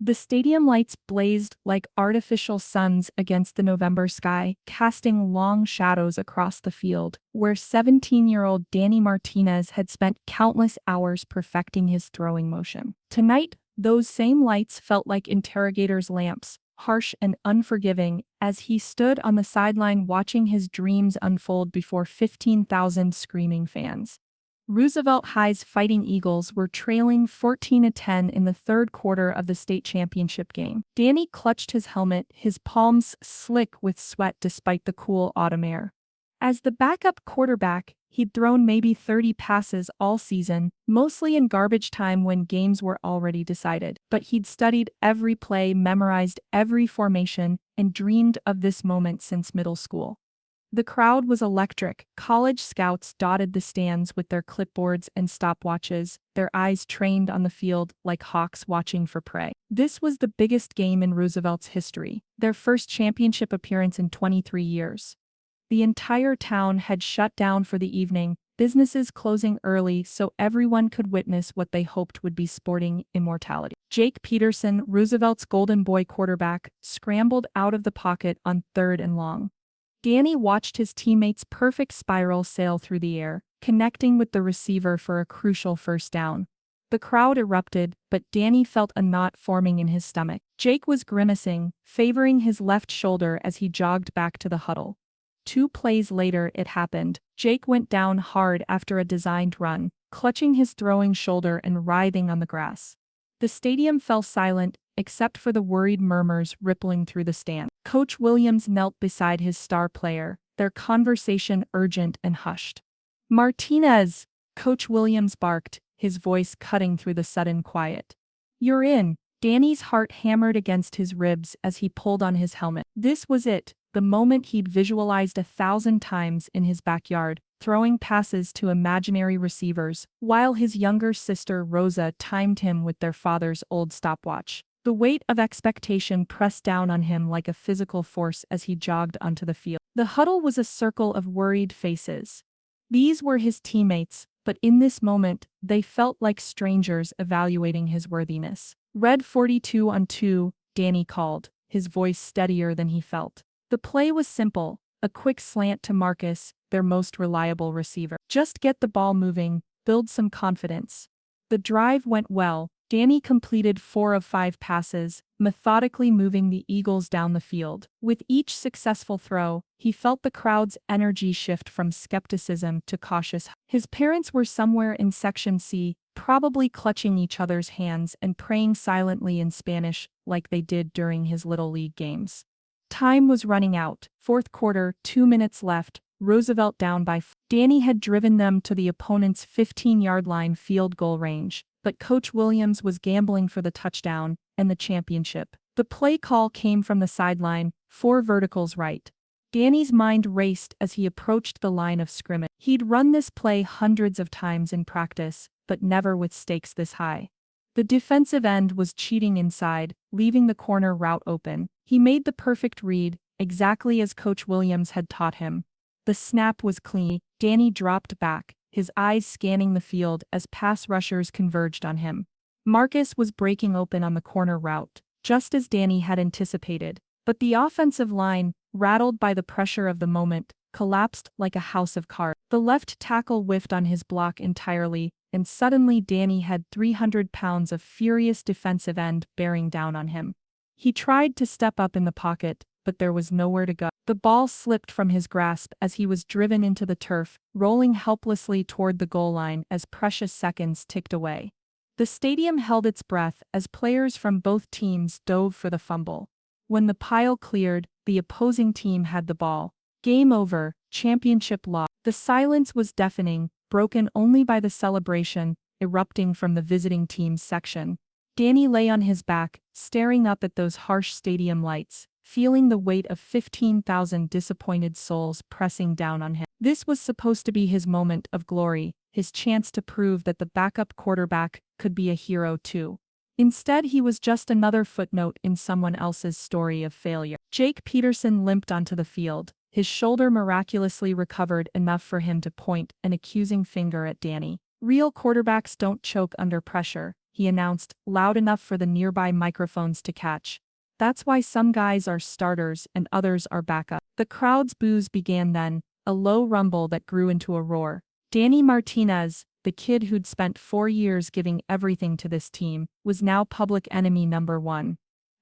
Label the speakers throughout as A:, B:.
A: The stadium lights blazed like artificial suns against the November sky, casting long shadows across the field, where 17-year-old Danny Martinez had spent countless hours perfecting his throwing motion. Tonight, those same lights felt like interrogators' lamps, harsh and unforgiving, as he stood on the sideline watching his dreams unfold before 15,000 screaming fans. Roosevelt High's Fighting Eagles were trailing 14-10 in the third quarter of the state championship game. Danny clutched his helmet, his palms slick with sweat despite the cool autumn air. As the backup quarterback, he'd thrown maybe 30 passes all season, mostly in garbage time when games were already decided. But he'd studied every play, memorized every formation, and dreamed of this moment since middle school. The crowd was electric. College scouts dotted the stands with their clipboards and stopwatches, their eyes trained on the field like hawks watching for prey. This was the biggest game in Roosevelt's history, their first championship appearance in 23 years. The entire town had shut down for the evening, businesses closing early so everyone could witness what they hoped would be sporting immortality. Jake Peterson, Roosevelt's Golden Boy quarterback, scrambled out of the pocket on 3rd and long. Danny watched his teammates' perfect spiral sail through the air, connecting with the receiver for a crucial first down. The crowd erupted, but Danny felt a knot forming in his stomach. Jake was grimacing, favoring his left shoulder as he jogged back to the huddle. 2 plays later it happened. Jake went down hard after a designed run, clutching his throwing shoulder and writhing on the grass. The stadium fell silent, except for the worried murmurs rippling through the stand. Coach Williams knelt beside his star player, their conversation urgent and hushed. "Martinez!" Coach Williams barked, his voice cutting through the sudden quiet. "You're in." Danny's heart hammered against his ribs as he pulled on his helmet. This was it, the moment he'd visualized 1,000 times in his backyard, throwing passes to imaginary receivers, while his younger sister Rosa timed him with their father's old stopwatch. The weight of expectation pressed down on him like a physical force as he jogged onto the field. The huddle was a circle of worried faces. These were his teammates, but in this moment, they felt like strangers evaluating his worthiness. "Red 42 on 2, Danny called, his voice steadier than he felt. The play was simple, a quick slant to Marcus, their most reliable receiver. Just get the ball moving, build some confidence. The drive went well. Danny completed 4 of 5 passes, methodically moving the Eagles down the field. With each successful throw, he felt the crowd's energy shift from skepticism to cautious. His parents were somewhere in Section C, probably clutching each other's hands and praying silently in Spanish like they did during his Little League games. Time was running out. Fourth quarter, 2 minutes left. Roosevelt down by 4. Danny had driven them to the opponent's 15-yard line field goal range, but Coach Williams was gambling for the touchdown and the championship. The play call came from the sideline, 4 verticals right. Danny's mind raced as he approached the line of scrimmage. He'd run this play hundreds of times in practice, but never with stakes this high. The defensive end was cheating inside, leaving the corner route open. He made the perfect read, exactly as Coach Williams had taught him. The snap was clean. Danny dropped back, his eyes scanning the field as pass rushers converged on him. Marcus was breaking open on the corner route, just as Danny had anticipated, but the offensive line, rattled by the pressure of the moment, collapsed like a house of cards. The left tackle whiffed on his block entirely, and suddenly Danny had 300 pounds of furious defensive end bearing down on him. He tried to step up in the pocket, but there was nowhere to go. The ball slipped from his grasp as he was driven into the turf, rolling helplessly toward the goal line as precious seconds ticked away. The stadium held its breath as players from both teams dove for the fumble. When the pile cleared, the opposing team had the ball. Game over, championship lost. The silence was deafening, broken only by the celebration erupting from the visiting team's section. Danny lay on his back, staring up at those harsh stadium lights, feeling the weight of 15,000 disappointed souls pressing down on him. This was supposed to be his moment of glory, his chance to prove that the backup quarterback could be a hero too. Instead, he was just another footnote in someone else's story of failure. Jake Peterson limped onto the field, his shoulder miraculously recovered enough for him to point an accusing finger at Danny. "Real quarterbacks don't choke under pressure," he announced, loud enough for the nearby microphones to catch. That's why some guys are starters and others are backup. The crowd's boos began then, a low rumble that grew into a roar. Danny Martinez, the kid who'd spent 4 years giving everything to this team, was now public enemy number one.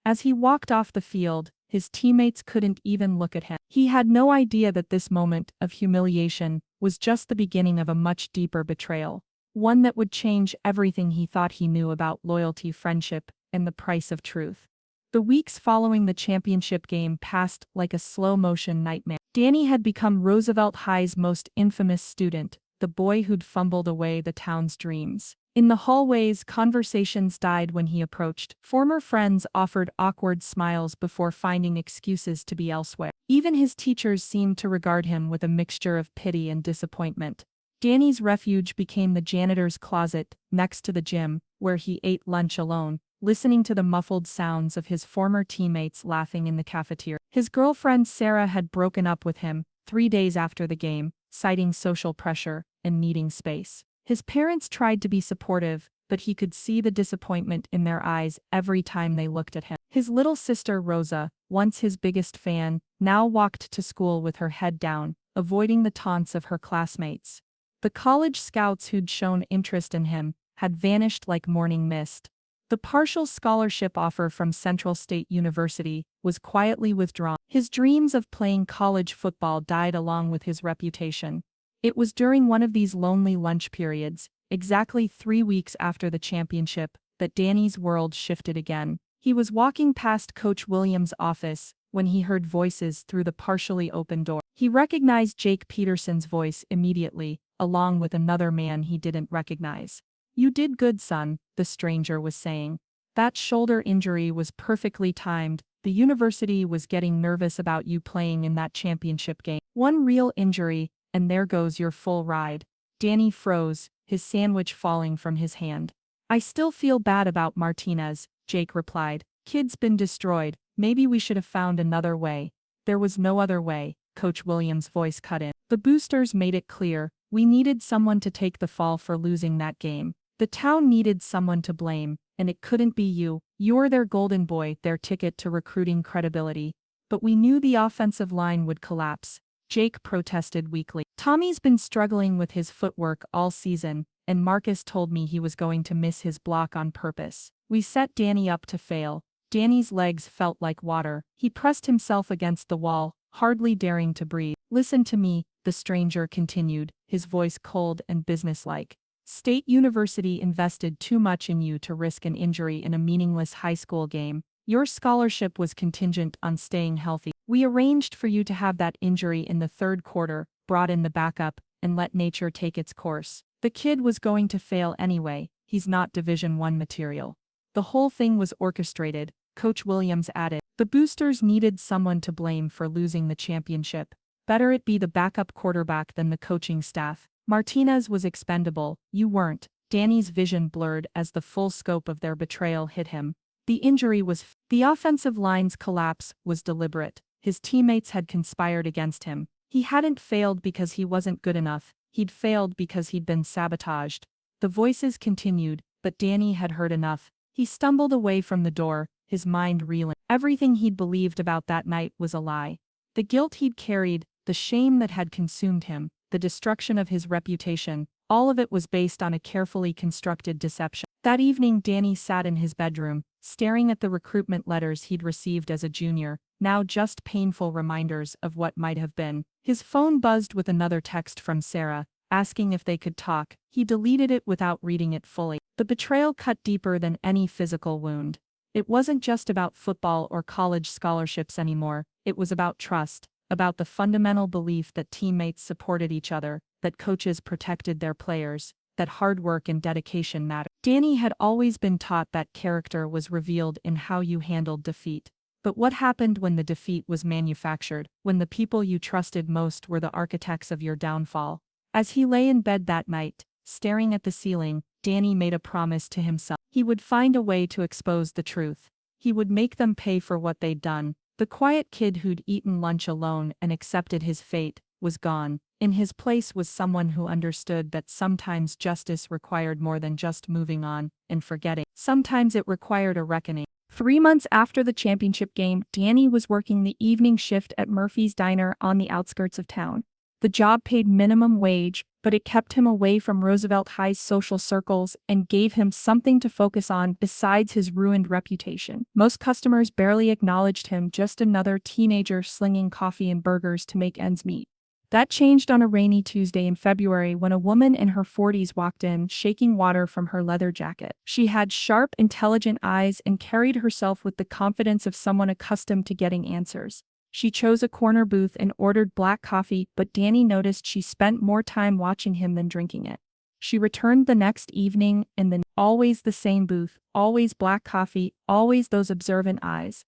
A: As he walked off the field, his teammates couldn't even look at him. He had no idea that this moment of humiliation was just the beginning of a much deeper betrayal, one that would change everything he thought he knew about loyalty, friendship, and the price of truth. The weeks following the championship game passed like a slow-motion nightmare. Danny had become Roosevelt High's most infamous student, the boy who'd fumbled away the town's dreams. In the hallways, conversations died when he approached. Former friends offered awkward smiles before finding excuses to be elsewhere. Even his teachers seemed to regard him with a mixture of pity and disappointment. Danny's refuge became the janitor's closet, next to the gym, where he ate lunch alone, listening to the muffled sounds of his former teammates laughing in the cafeteria. His girlfriend Sarah had broken up with him 3 days after the game, citing social pressure and needing space. His parents tried to be supportive, but he could see the disappointment in their eyes every time they looked at him. His little sister Rosa, once his biggest fan, now walked to school with her head down, avoiding the taunts of her classmates. The college scouts who'd shown interest in him had vanished like morning mist. The partial scholarship offer from Central State University was quietly withdrawn. His dreams of playing college football died along with his reputation. It was during one of these lonely lunch periods, exactly 3 weeks after the championship, that Danny's world shifted again. He was walking past Coach Williams' office when he heard voices through the partially open door. He recognized Jake Peterson's voice immediately, along with another man he didn't recognize. "You did good, son," the stranger was saying. "That shoulder injury was perfectly timed. The university was getting nervous about you playing in that championship game. One real injury, and there goes your full ride." Danny froze, his sandwich falling from his hand. "I still feel bad about Martinez," Jake replied. "Kid's been destroyed. Maybe we should have found another way." "There was no other way," Coach Williams' voice cut in. "The boosters made it clear. We needed someone to take the fall for losing that game. The town needed someone to blame, and it couldn't be you. You're their golden boy, their ticket to recruiting credibility. But we knew the offensive line would collapse," Jake protested weakly. "Tommy's been struggling with his footwork all season, and Marcus told me he was going to miss his block on purpose. We set Danny up to fail." Danny's legs felt like water. He pressed himself against the wall, hardly daring to breathe. "Listen to me," the stranger continued, his voice cold and businesslike. "State University invested too much in you to risk an injury in a meaningless high school game. Your scholarship was contingent on staying healthy. We arranged for you to have that injury in the 3rd quarter, brought in the backup, and let nature take its course. The kid was going to fail anyway. He's not Division I material." "The whole thing was orchestrated," Coach Williams added. "The boosters needed someone to blame for losing the championship. Better it be the backup quarterback than the coaching staff. Martinez was expendable, you weren't." Danny's vision blurred as the full scope of their betrayal hit him. The injury was the offensive line's collapse was deliberate. His teammates had conspired against him. He hadn't failed because he wasn't good enough. He'd failed because he'd been sabotaged. The voices continued, but Danny had heard enough. He stumbled away from the door, his mind reeling. Everything he'd believed about that night was a lie. The guilt he'd carried, the shame that had consumed him, the destruction of his reputation, all of it was based on a carefully constructed deception. That evening Danny sat in his bedroom, staring at the recruitment letters he'd received as a junior, now just painful reminders of what might have been. His phone buzzed with another text from Sarah, asking if they could talk. He deleted it without reading it fully. The betrayal cut deeper than any physical wound. It wasn't just about football or college scholarships anymore, it was about trust, about the fundamental belief that teammates supported each other, that coaches protected their players, that hard work and dedication mattered. Danny had always been taught that character was revealed in how you handled defeat. But what happened when the defeat was manufactured, when the people you trusted most were the architects of your downfall? As he lay in bed that night, staring at the ceiling, Danny made a promise to himself. He would find a way to expose the truth. He would make them pay for what they'd done. The quiet kid who'd eaten lunch alone and accepted his fate was gone. In his place was someone who understood that sometimes justice required more than just moving on and forgetting. Sometimes it required a reckoning. 3 months after the championship game, Danny was working the evening shift at Murphy's Diner on the outskirts of town. The job paid minimum wage, but it kept him away from Roosevelt High's social circles and gave him something to focus on besides his ruined reputation. Most customers barely acknowledged him, just another teenager slinging coffee and burgers to make ends meet. That changed on a rainy Tuesday in February when a woman in her 40s walked in, shaking water from her leather jacket. She had sharp, intelligent eyes and carried herself with the confidence of someone accustomed to getting answers. She chose a corner booth and ordered black coffee, but Danny noticed she spent more time watching him than drinking it. She returned the next evening and then always the same booth, always black coffee, always those observant eyes.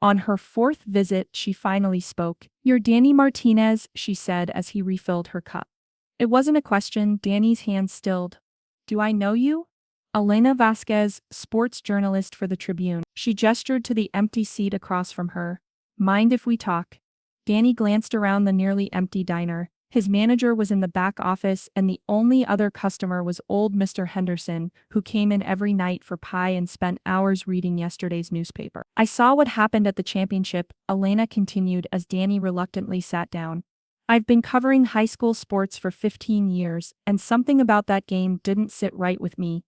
A: On her fourth visit, she finally spoke. "You're Danny Martinez," she said as he refilled her cup. It wasn't a question, Danny's hands stilled. "Do I know you?" Elena Vasquez, sports journalist for the Tribune. She gestured to the empty seat across from her. "Mind if we talk?" Danny glanced around the nearly empty diner. His manager was in the back office and the only other customer was old Mr. Henderson, who came in every night for pie and spent hours reading yesterday's newspaper. "I saw what happened at the championship," Elena continued as Danny reluctantly sat down. "I've been covering high school sports for 15 years, and something about that game didn't sit right with me.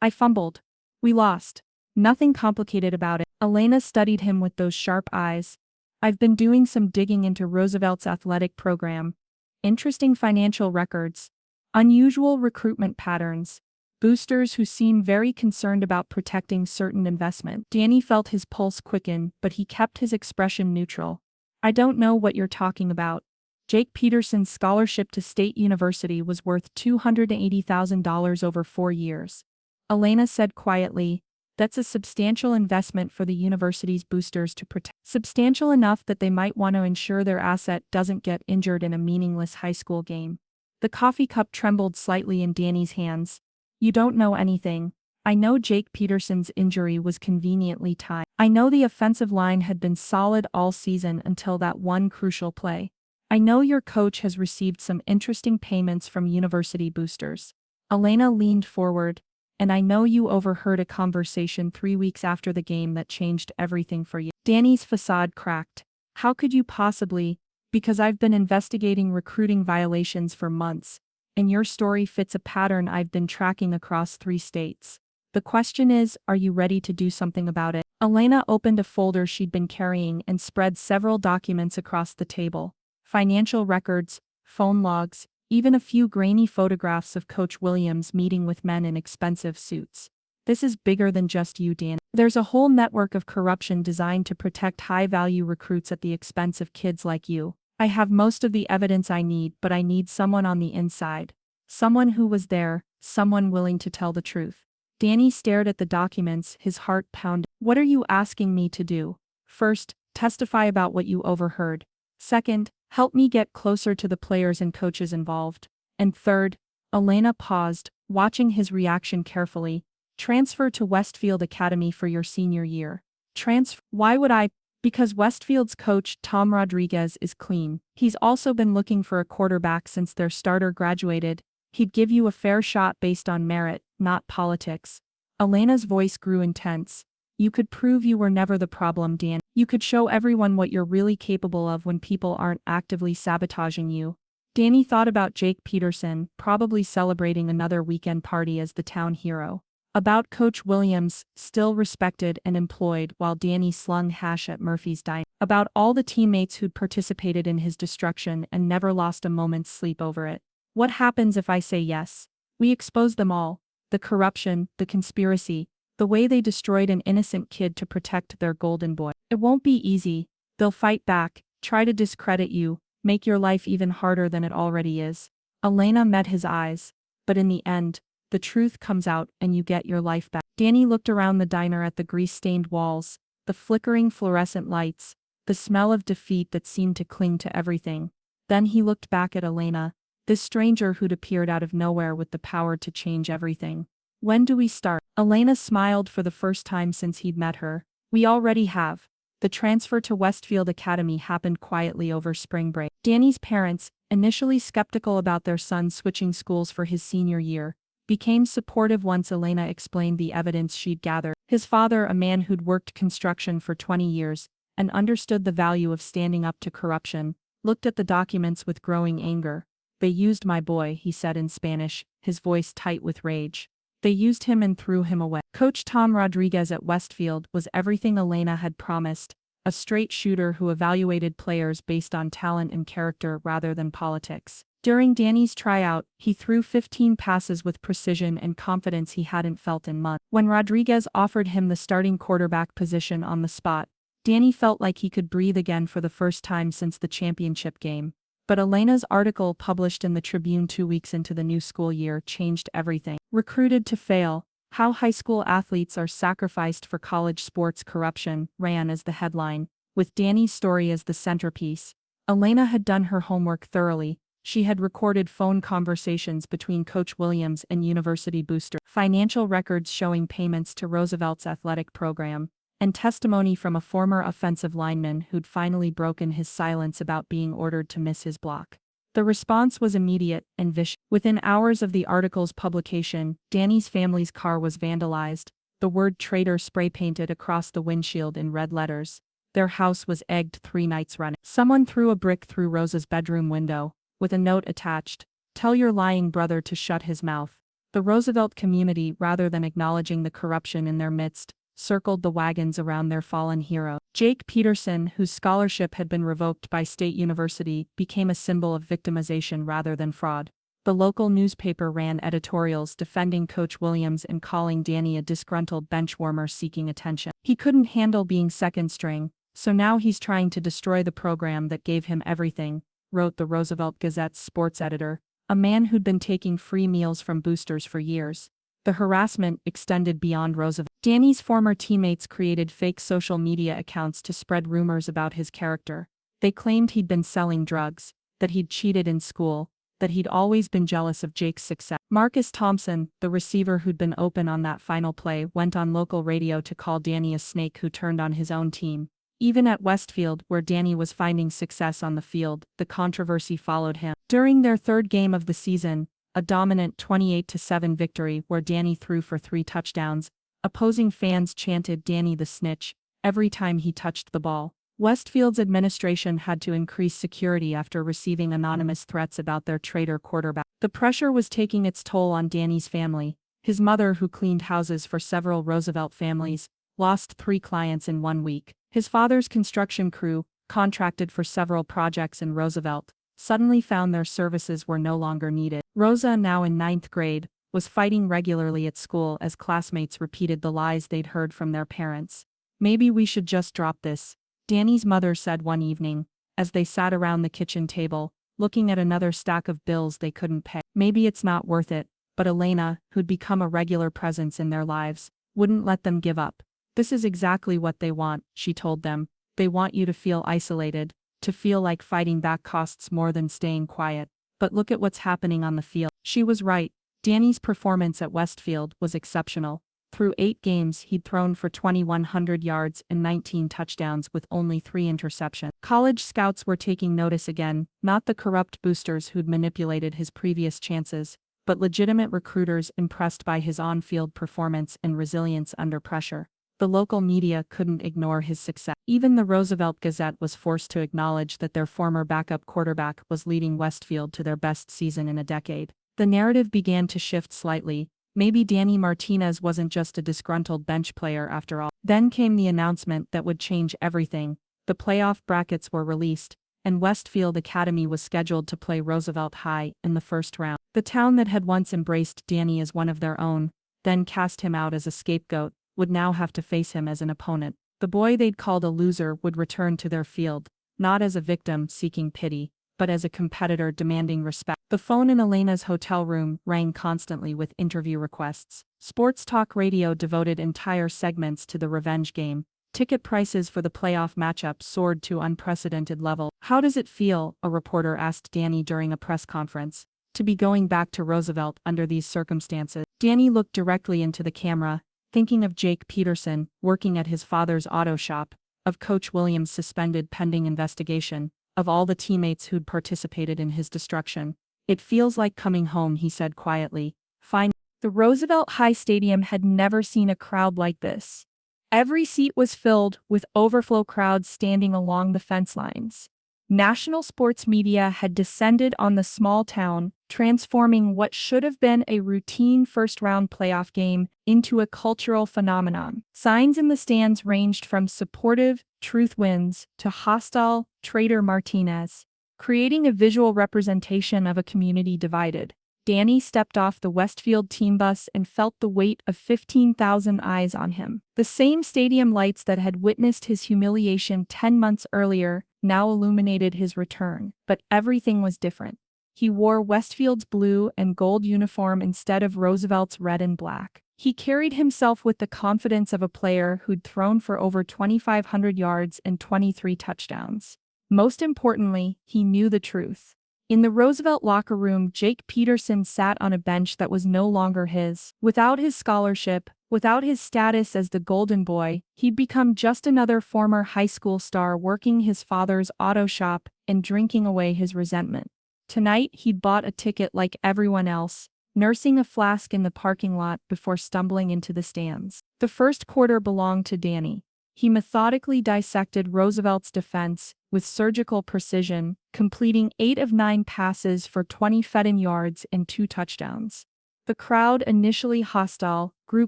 A: I fumbled. We lost. Nothing complicated about it." Elena studied him with those sharp eyes. "I've been doing some digging into Roosevelt's athletic program. Interesting financial records. Unusual recruitment patterns. Boosters who seem very concerned about protecting certain investment." Danny felt his pulse quicken, but he kept his expression neutral. "I don't know what you're talking about." Jake Peterson's scholarship to State University was worth $280,000 over 4 years. Elena said quietly, "That's a substantial investment for the university's boosters to protect. Substantial enough that they might want to ensure their asset doesn't get injured in a meaningless high school game." The coffee cup trembled slightly in Danny's hands. "You don't know anything. I know Jake Peterson's injury was conveniently timed. I know the offensive line had been solid all season until that one crucial play. I know your coach has received some interesting payments from university boosters." Elena leaned forward. "And I know you overheard a conversation 3 weeks after the game that changed everything for you." Danny's facade cracked. "How could you possibly? Because I've been investigating recruiting violations for months, and your story fits a pattern I've been tracking across 3 states. The question is, are you ready to do something about it?" Elena opened a folder she'd been carrying and spread several documents across the table. Financial records, phone logs, even a few grainy photographs of Coach Williams meeting with men in expensive suits. "This is bigger than just you, Dan. There's a whole network of corruption designed to protect high-value recruits at the expense of kids like you. I have most of the evidence I need, but I need someone on the inside. Someone who was there, someone willing to tell the truth." Danny stared at the documents, his heart pounding. "What are you asking me to do? First, testify about what you overheard. Second, help me get closer to the players and coaches involved. And third," Elena paused, watching his reaction carefully, "transfer to Westfield Academy for your senior year." "Transfer? Why would I?" "Because Westfield's coach, Tom Rodriguez, is clean. He's also been looking for a quarterback since their starter graduated. He'd give you a fair shot based on merit, not politics." Elena's voice grew intense. "You could prove you were never the problem, Dan. You could show everyone what you're really capable of when people aren't actively sabotaging you." Danny thought about Jake Peterson, probably celebrating another weekend party as the town hero. About Coach Williams, still respected and employed while Danny slung hash at Murphy's Diner. About all the teammates who'd participated in his destruction and never lost a moment's sleep over it. "What happens if I say yes? We expose them all. The corruption, the conspiracy, the way they destroyed an innocent kid to protect their golden boy. It won't be easy. They'll fight back, try to discredit you, make your life even harder than it already is." Elena met his eyes. "But in the end, the truth comes out and you get your life back." Danny looked around the diner at the grease-stained walls, the flickering fluorescent lights, the smell of defeat that seemed to cling to everything. Then he looked back at Elena, this stranger who'd appeared out of nowhere with the power to change everything. "When do we start?" Elena smiled for the first time since he'd met her. "We already have. The transfer to Westfield Academy happened quietly over spring break. Danny's parents, initially skeptical about their son switching schools for his senior year, became supportive once Elena explained the evidence she'd gathered. His father, a man who'd worked construction for 20 years and understood the value of standing up to corruption, looked at the documents with growing anger. "They used my boy," he said in Spanish, his voice tight with rage. "They used him and threw him away." Coach Tom Rodriguez at Westfield was everything Elena had promised, a straight shooter who evaluated players based on talent and character rather than politics. During Danny's tryout, he threw 15 passes with precision and confidence he hadn't felt in months. When Rodriguez offered him the starting quarterback position on the spot, Danny felt like he could breathe again for the first time since the championship game. But Elena's article published in the Tribune 2 weeks into the new school year changed everything. "Recruited to fail: How high school athletes are sacrificed for college sports corruption," ran as the headline, with Danny's story as the centerpiece. Elena had done her homework thoroughly. She had recorded phone conversations between Coach Williams and university boosters, financial records showing payments to Roosevelt's athletic program, and testimony from a former offensive lineman who'd finally broken his silence about being ordered to miss his block. The response was immediate and vicious. Within hours of the article's publication, Danny's family's car was vandalized, the word "traitor" spray-painted across the windshield in red letters. Their house was egged 3 nights running. Someone threw a brick through Rosa's bedroom window, with a note attached: "Tell your lying brother to shut his mouth." The Roosevelt community, rather than acknowledging the corruption in their midst, circled the wagons around their fallen hero. Jake Peterson, whose scholarship had been revoked by State University, became a symbol of victimization rather than fraud. The local newspaper ran editorials defending Coach Williams and calling Danny a disgruntled benchwarmer seeking attention. "He couldn't handle being second string, so now he's trying to destroy the program that gave him everything," wrote the Roosevelt Gazette's sports editor, a man who'd been taking free meals from boosters for years. The harassment extended beyond Roosevelt. Danny's former teammates created fake social media accounts to spread rumors about his character. They claimed he'd been selling drugs, that he'd cheated in school, that he'd always been jealous of Jake's success. Marcus Thompson, the receiver who'd been open on that final play, went on local radio to call Danny a snake who turned on his own team. Even at Westfield, where Danny was finding success on the field, the controversy followed him. During their third game of the season, a dominant 28-7 victory where Danny threw for 3 touchdowns, opposing fans chanted "Danny the snitch" every time he touched the ball. Westfield's administration had to increase security after receiving anonymous threats about their traitor quarterback. The pressure was taking its toll on Danny's family. His mother, who cleaned houses for several Roosevelt families, lost 3 clients in 1 week. His father's construction crew, contracted for several projects in Roosevelt, suddenly found their services were no longer needed. Rosa, now in 9th grade, was fighting regularly at school as classmates repeated the lies they'd heard from their parents. "Maybe we should just drop this," Danny's mother said one evening, as they sat around the kitchen table, looking at another stack of bills they couldn't pay. "Maybe it's not worth it," but Elena, who'd become a regular presence in their lives, wouldn't let them give up. "This is exactly what they want," she told them. "They want you to feel isolated, to feel like fighting back costs more than staying quiet. But look at what's happening on the field." She was right. Danny's performance at Westfield was exceptional. Through 8 games, he'd thrown for 2,100 yards and 19 touchdowns with only 3 interceptions. College scouts were taking notice again, not the corrupt boosters who'd manipulated his previous chances, but legitimate recruiters impressed by his on-field performance and resilience under pressure. The local media couldn't ignore his success. Even the Roosevelt Gazette was forced to acknowledge that their former backup quarterback was leading Westfield to their best season in a decade. The narrative began to shift slightly. Maybe Danny Martinez wasn't just a disgruntled bench player after all. Then came the announcement that would change everything. The playoff brackets were released, and Westfield Academy was scheduled to play Roosevelt High in the first round. The town that had once embraced Danny as one of their own, then cast him out as a scapegoat, would now have to face him as an opponent. The boy they'd called a loser would return to their field, not as a victim seeking pity, but as a competitor demanding respect. The phone in Elena's hotel room rang constantly with interview requests. Sports talk radio devoted entire segments to the revenge game. Ticket prices for the playoff matchup soared to unprecedented levels. "How does it feel?" a reporter asked Danny during a press conference, "to be going back to Roosevelt under these circumstances?" Danny looked directly into the camera, thinking of Jake Peterson, working at his father's auto shop, of Coach Williams suspended pending investigation, of all the teammates who'd participated in his destruction. "It feels like coming home," he said quietly. Fine. The Roosevelt High Stadium had never seen a crowd like this. Every seat was filled, with overflow crowds standing along the fence lines. National sports media had descended on the small town, transforming what should have been a routine first-round playoff game into a cultural phenomenon. Signs in the stands ranged from supportive, "Truth wins," to hostile, "Traitor Martinez," creating a visual representation of a community divided. Danny stepped off the Westfield team bus and felt the weight of 15,000 eyes on him. The same stadium lights that had witnessed his humiliation 10 months earlier now illuminated his return, but everything was different. He wore Westfield's blue and gold uniform instead of Roosevelt's red and black. He carried himself with the confidence of a player who'd thrown for over 2,500 yards and 23 touchdowns. Most importantly, he knew the truth. In the Roosevelt locker room, Jake Peterson sat on a bench that was no longer his. Without his scholarship, without his status as the Golden Boy, he'd become just another former high school star working his father's auto shop and drinking away his resentment. Tonight, he'd bought a ticket like everyone else, nursing a flask in the parking lot before stumbling into the stands. The first quarter belonged to Danny. He methodically dissected Roosevelt's defense with surgical precision, completing 8 of 9 passes for 20 fed-in yards and 2 touchdowns. The crowd, initially hostile, grew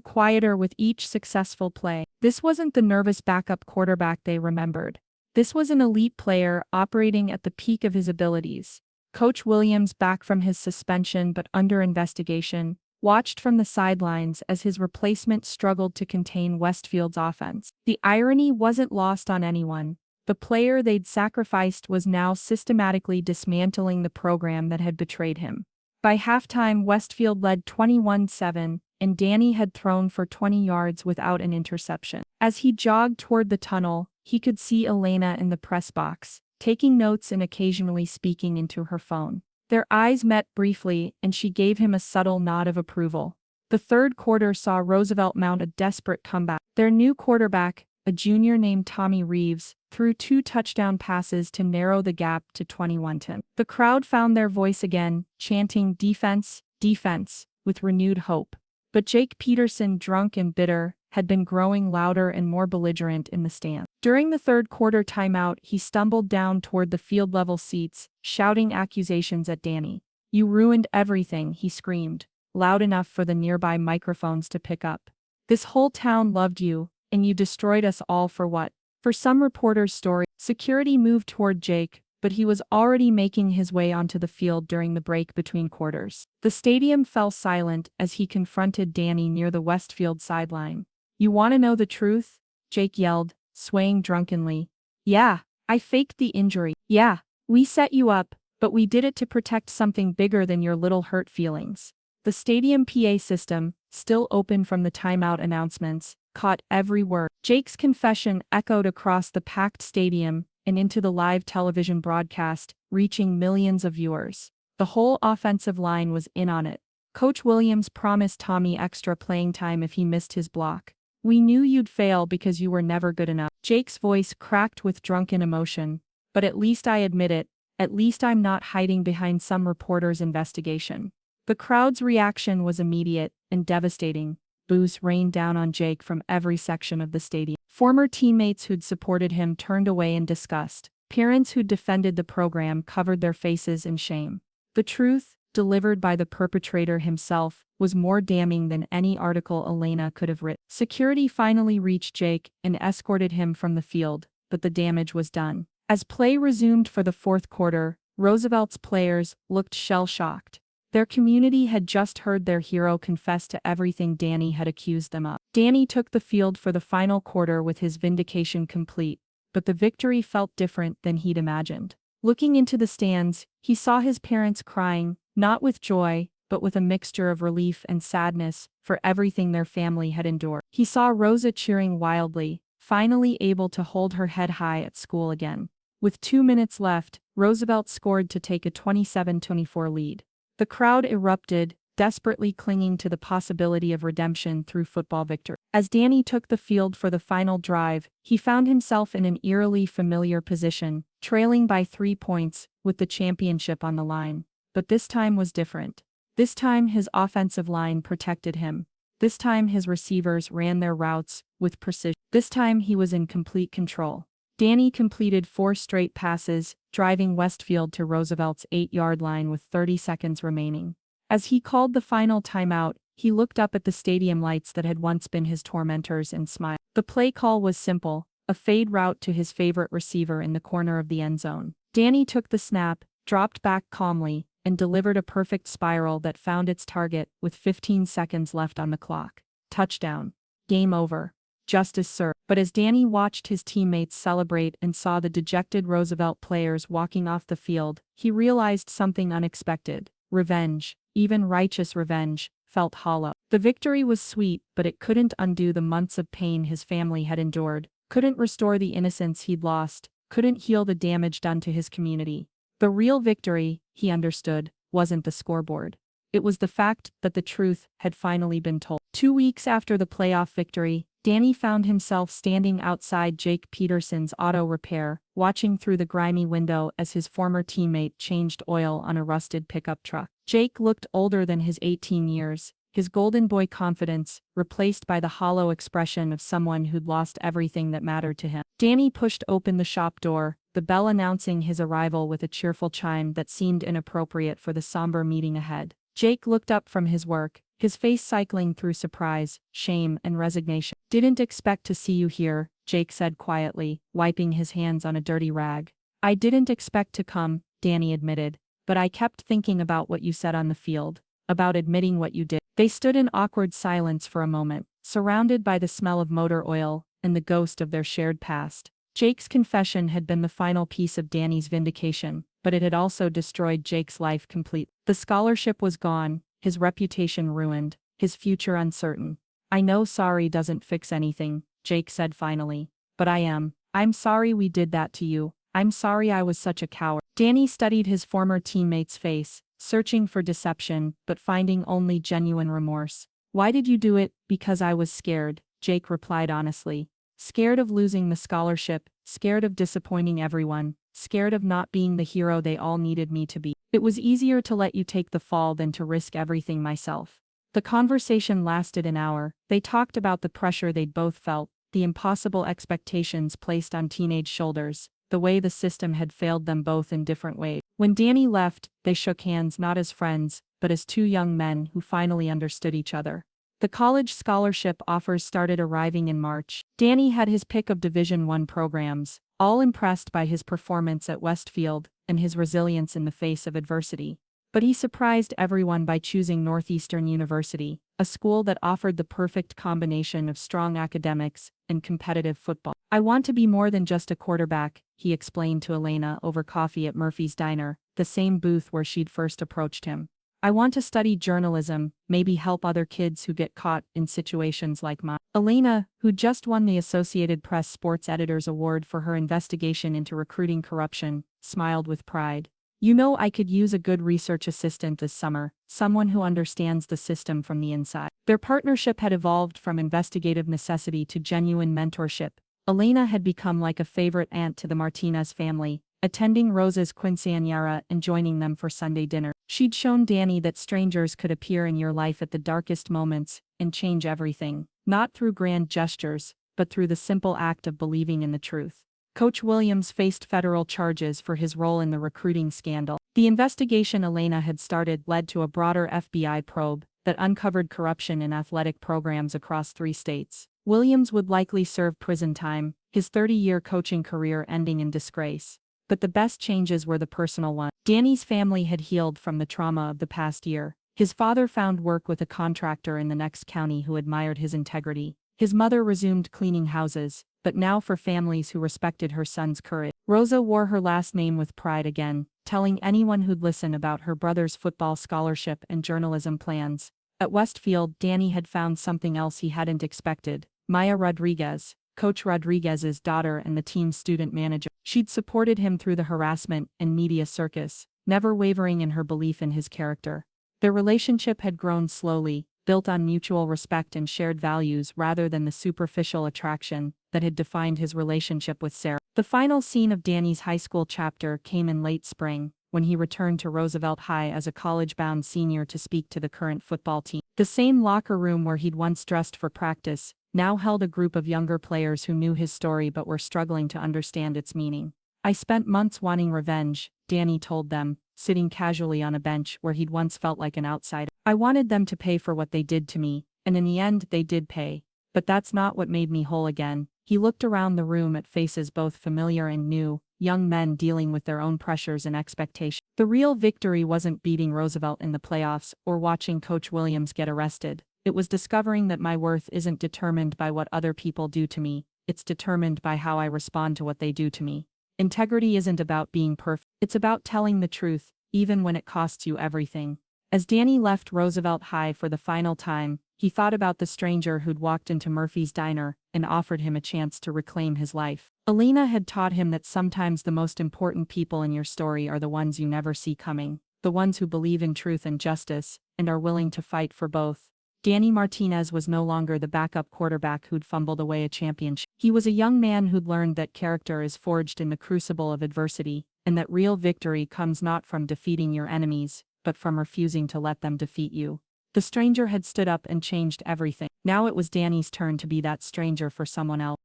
A: quieter with each successful play. This wasn't the nervous backup quarterback they remembered. This was an elite player operating at the peak of his abilities. Coach Williams, back from his suspension but under investigation, watched from the sidelines as his replacement struggled to contain Westfield's offense. The irony wasn't lost on anyone. The player they'd sacrificed was now systematically dismantling the program that had betrayed him. By halftime, Westfield led 21-7, and Danny had thrown for 20 yards without an interception. As he jogged toward the tunnel, he could see Elena in the press box, taking notes and occasionally speaking into her phone. Their eyes met briefly, and she gave him a subtle nod of approval. The third quarter saw Roosevelt mount a desperate comeback. Their new quarterback, a junior named Tommy Reeves, threw 2 touchdown passes to narrow the gap to 21-10. The crowd found their voice again, chanting "Defense, defense," with renewed hope. But Jake Peterson, drunk and bitter, had been growing louder and more belligerent in the stand. During the third quarter timeout, he stumbled down toward the field-level seats, shouting accusations at Danny. "You ruined everything," he screamed, loud enough for the nearby microphones to pick up. "This whole town loved you, and you destroyed us all for what?" For some reporters' story, security moved toward Jake, but he was already making his way onto the field during the break between quarters. The stadium fell silent as he confronted Danny near the Westfield sideline. "You want to know the truth?" Jake yelled, swaying drunkenly. "Yeah, I faked the injury. Yeah, we set you up, but we did it to protect something bigger than your little hurt feelings." The stadium PA system, still open from the timeout announcements, caught every word. Jake's confession echoed across the packed stadium and into the live television broadcast, reaching millions of viewers. The whole offensive line was in on it. Coach Williams promised Tommy extra playing time if he missed his block. "We knew you'd fail because you were never good enough." Jake's voice cracked with drunken emotion. "But at least I admit it. At least I'm not hiding behind some reporter's investigation." The crowd's reaction was immediate and devastating. Boos rained down on Jake from every section of the stadium. Former teammates who'd supported him turned away in disgust. Parents who'd defended the program covered their faces in shame. The truth, delivered by the perpetrator himself, was more damning than any article Elena could have written. Security finally reached Jake and escorted him from the field, but the damage was done. As play resumed for the fourth quarter, Roosevelt's players looked shell-shocked. Their community had just heard their hero confess to everything Danny had accused them of. Danny took the field for the final quarter with his vindication complete, but the victory felt different than he'd imagined. Looking into the stands, he saw his parents crying, not with joy, but with a mixture of relief and sadness for everything their family had endured. He saw Rosa cheering wildly, finally able to hold her head high at school again. With 2 minutes left, Roosevelt scored to take a 27-24 lead. The crowd erupted, desperately clinging to the possibility of redemption through football victory. As Danny took the field for the final drive, he found himself in an eerily familiar position, trailing by 3 points, with the championship on the line. But this time was different. This time his offensive line protected him. This time his receivers ran their routes with precision. This time he was in complete control. Danny completed 4 straight passes, driving Westfield to Roosevelt's 8-yard line with 30 seconds remaining. As he called the final timeout, he looked up at the stadium lights that had once been his tormentors and smiled. The play call was simple, a fade route to his favorite receiver in the corner of the end zone. Danny took the snap, dropped back calmly, and delivered a perfect spiral that found its target with 15 seconds left on the clock. Touchdown. Game over. Justice served. But as Danny watched his teammates celebrate and saw the dejected Roosevelt players walking off the field, he realized something unexpected. Revenge, even righteous revenge, felt hollow. The victory was sweet, but it couldn't undo the months of pain his family had endured, couldn't restore the innocence he'd lost, couldn't heal the damage done to his community. The real victory, he understood, wasn't the scoreboard. It was the fact that the truth had finally been told. 2 weeks after the playoff victory, Danny found himself standing outside Jake Peterson's auto repair, watching through the grimy window as his former teammate changed oil on a rusted pickup truck. Jake looked older than his 18 years, his golden boy confidence replaced by the hollow expression of someone who'd lost everything that mattered to him. Danny pushed open the shop door, the bell announcing his arrival with a cheerful chime that seemed inappropriate for the somber meeting ahead. Jake looked up from his work, his face cycling through surprise, shame, and resignation. "Didn't expect to see you here," Jake said quietly, wiping his hands on a dirty rag. "I didn't expect to come," Danny admitted, "but I kept thinking about what you said on the field, about admitting what you did." They stood in awkward silence for a moment, surrounded by the smell of motor oil and the ghost of their shared past. Jake's confession had been the final piece of Danny's vindication, but it had also destroyed Jake's life completely. The scholarship was gone, his reputation ruined, his future uncertain. "I know sorry doesn't fix anything," Jake said finally, "but I'm sorry we did that to you. I'm sorry I was such a coward." Danny studied his former teammate's face, searching for deception, but finding only genuine remorse. "Why did you do it?" "Because I was scared," Jake replied honestly. "Scared of losing the scholarship, scared of disappointing everyone, scared of not being the hero they all needed me to be. It was easier to let you take the fall than to risk everything myself." The conversation lasted an hour. They talked about the pressure they'd both felt, the impossible expectations placed on teenage shoulders, the way the system had failed them both in different ways. When Danny left, they shook hands not as friends, but as 2 young men who finally understood each other. The college scholarship offers started arriving in March. Danny had his pick of Division I programs, all impressed by his performance at Westfield and his resilience in the face of adversity. But he surprised everyone by choosing Northeastern University, a school that offered the perfect combination of strong academics and competitive football. "I want to be more than just a quarterback," he explained to Elena over coffee at Murphy's Diner, the same booth where she'd first approached him. "I want to study journalism, maybe help other kids who get caught in situations like mine." Elena, who just won the Associated Press Sports Editors Award for her investigation into recruiting corruption, smiled with pride. "You know, I could use a good research assistant this summer, someone who understands the system from the inside." Their partnership had evolved from investigative necessity to genuine mentorship. Elena had become like a favorite aunt to the Martinez family, attending Rosa's quinceañera and joining them for Sunday dinner. She'd shown Danny that strangers could appear in your life at the darkest moments and change everything, not through grand gestures, but through the simple act of believing in the truth. Coach Williams faced federal charges for his role in the recruiting scandal. The investigation Elena had started led to a broader FBI probe that uncovered corruption in athletic programs across 3 states. Williams would likely serve prison time, his 30-year coaching career ending in disgrace. But the best changes were the personal ones. Danny's family had healed from the trauma of the past year. His father found work with a contractor in the next county who admired his integrity. His mother resumed cleaning houses, but now for families who respected her son's courage. Rosa wore her last name with pride again, telling anyone who'd listen about her brother's football scholarship and journalism plans. At Westfield, Danny had found something else he hadn't expected. Maya Rodriguez, Coach Rodriguez's daughter and the team's student manager. She'd supported him through the harassment and media circus, never wavering in her belief in his character. Their relationship had grown slowly, built on mutual respect and shared values rather than the superficial attraction that had defined his relationship with Sarah. The final scene of Danny's high school chapter came in late spring, when he returned to Roosevelt High as a college-bound senior to speak to the current football team. The same locker room where he'd once dressed for practice now held a group of younger players who knew his story but were struggling to understand its meaning. "I spent months wanting revenge," Danny told them, sitting casually on a bench where he'd once felt like an outsider. "I wanted them to pay for what they did to me, and in the end they did pay. But that's not what made me whole again." He looked around the room at faces both familiar and new, young men dealing with their own pressures and expectations. "The real victory wasn't beating Roosevelt in the playoffs or watching Coach Williams get arrested. It was discovering that my worth isn't determined by what other people do to me, it's determined by how I respond to what they do to me. Integrity isn't about being perfect, it's about telling the truth, even when it costs you everything." As Danny left Roosevelt High for the final time, he thought about the stranger who'd walked into Murphy's diner and offered him a chance to reclaim his life. Alina had taught him that sometimes the most important people in your story are the ones you never see coming, the ones who believe in truth and justice, and are willing to fight for both. Danny Martinez was no longer the backup quarterback who'd fumbled away a championship. He was a young man who'd learned that character is forged in the crucible of adversity, and that real victory comes not from defeating your enemies, but from refusing to let them defeat you. The stranger had stood up and changed everything. Now it was Danny's turn to be that stranger for someone else.